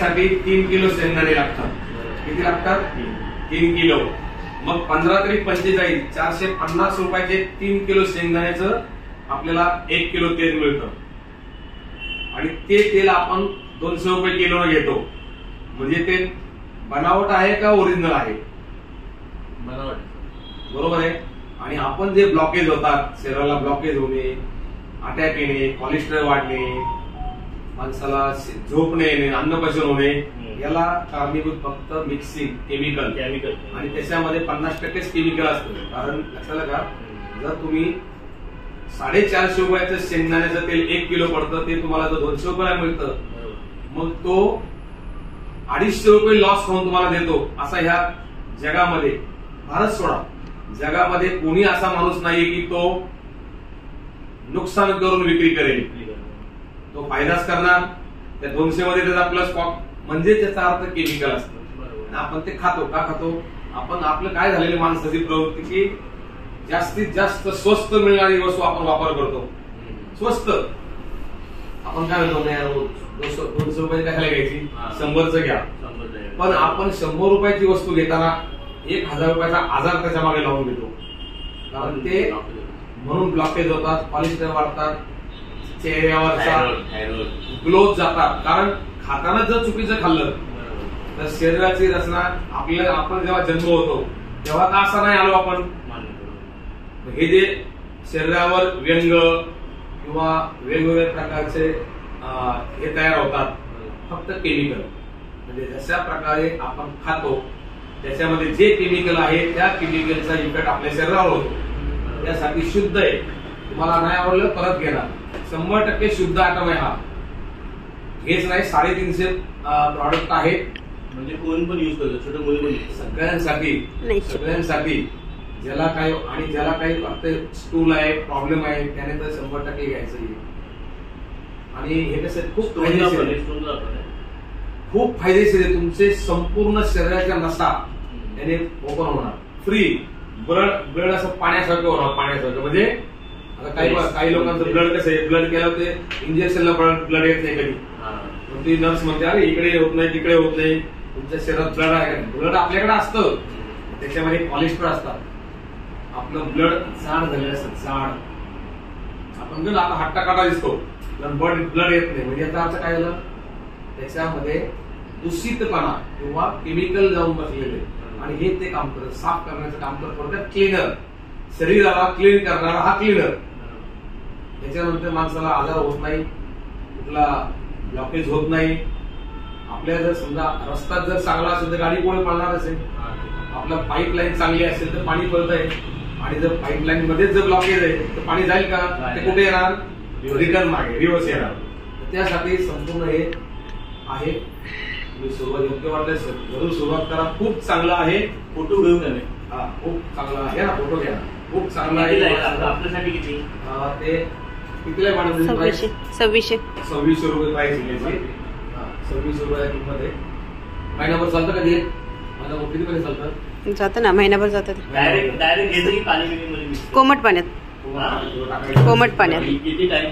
त्याच्यासाठी 3 किलो शेंगदाणे लागतात. किती लागतात? 3 किलो. मग 15 तरी 45, 450 रुपयाचे 3 किलो शेंगदाण्याचं आपल्याला 1 किलो तेल मिळतं. आणि ते तेल आपण 200 रुपये किलो घेतो. म्हणजे ते बनावट आहे का ओरिजिनल आहे? बनावट. बरोबर आहे. आणि आपण जे ब्लॉकेज होतात, शरीराला ब्लॉकेज होणे, अटॅक येणे, कोलेस्ट्रॉल वाढणे, माणसाला झोप न येणे, अन्नपचन होणे, याला कारणीभूत फक्त मिक्सिंग केमिकल. आणि त्याच्यामध्ये 50% केमिकल असतं. कारण लक्षात का, जर तुम्ही 450 रुपयाचं शेंगदाण्याचं तेल 1 किलो पडतं, ते तुम्हाला जर 200 रुपयाला मिळतं, मग तो 250 रुपये लॉस होऊन तुम्हाला देतो. असा ह्या जगामध्ये, भारत सोडा, जगामध्ये कोणी असा माणूस नाही की तो नुकसान करून विक्री करेल. तो फायदाच करणार. त्या 200 मध्ये त्याचा प्लस म्हणजे त्याचा अर्थ केमिकल असतं. आपण ते खातो. का खातो? आपण आपलं काय झालेली माणसाची प्रवृत्ती की जास्तीत जास्त स्वस्त मिळणारी वस्तू आपण वापर करतो. स्वस्त आपण काय म्हणतो, 200 रुपये कशाला घ्यायची, 100चं घ्या. पण आपण 100 रुपयाची वस्तू घेताना 1000 रुपयाचा आजार त्याच्या मागे लावून घेतो. कारण ते म्हणून ब्लॉकेज होतात, कोलेस्ट्रॉल वाढतात, चेहऱ्यावरचा ग्लो जातात. कारण खाताना जर चुकीचं खाल्लं तर शरीराची रचना, आपण जेव्हा जन्म होतो तेव्हा का असं नाही आलो आपण. हे जे शरीरावर व्यंग किंवा वेगवेगळ्या प्रकारचे हे तयार होतात, फक्त केमिकल. म्हणजे जशा प्रकारे आपण खातो त्याच्यामध्ये जे केमिकल आहे त्या केमिकलचा इफेक्ट आपल्या शरीरावर होतो. त्यासाठी शुद्ध आहे. तुम्हाला नाही आवडलं परत घेणार. 100% शुद्ध आयटम आहे हा. हेच नाही, 350 प्रॉडक्ट आहेत. म्हणजे कोण पण युज करतो, छोटे मुलं पण. सगळ्यांसाठी ज्याला काही फक्त स्टूल आहे, प्रॉब्लेम आहे, त्याने तर 100% घ्यायचं. आणि हे कसं खूप फायदेशीर आहे. तुमचे संपूर्ण शरीराच्या नसा याने ओपन होणार. फ्री ब्लड असं पाण्यासारखं होणार. पाण्यासारखं म्हणजे आता काही लोकांचं ब्लड कसं आहे, ब्लड केलं ते इंजेक्शनला ब्लड येत नाही कधी. ती नर्स म्हणते अरे इकडे होत नाही, तिकडे होत नाही, तुमच्या शरीरात ब्लड आहे. ब्लड आपल्याकडे असतं, त्याच्यामध्ये कोलेस्ट्रॉल असतात. आपलं ब्लड जाड झालेलं असतं, जाड. आपण गेलो आता हट्टा काटा दिसतो, ब्लड येत नाही. म्हणजे याचा अर्थ काय झालं, त्याच्यामध्ये दूषितपणा किंवा केमिकल जाऊन बसलेले. आणि हे ते काम करत, साफ करण्याचं काम करत क्लीनर. शरीराला क्लीन करणारा हा क्लीनर. त्याच्यानंतर माणसाला आजार होत नाही, कुठला ब्लॉकेज होत नाही. आपल्या जर समजा रस्ता जर चांगला असेल तर गाडी पुढे पळणार असेल. आपला पाईपलाईन चांगली असेल तर पाणी पळत आहे. आणि जर पाईपलाईन मध्ये जर ब्लॉकेज आहे तर पाणी जाईल का? ते कुठे येणार? रिटर्न मागे, रिव्हर्स येणार. त्यासाठी संपूर्ण हे आहे. सुरुवात योग्य वाटलं घरून सुरुवात करा. खूप चांगलं आहे. फोटो घेऊन आले. हा खूप चांगला आहे ना, फोटो घ्या. खूप चांगला आहे. आपल्यासाठी किती ते कितीला पाण्याची प्राइस? 2600 रुपये प्राइस घ्यायची. 2600 रुपया किंमत आहे. महिनाभर चालतं का ते? महिनाभर किती महिने चालतं? जातं ना, महिनाभर जातं. डायरेक्ट घेतलं की पाणी कोमट पाण्यात. किती टाइम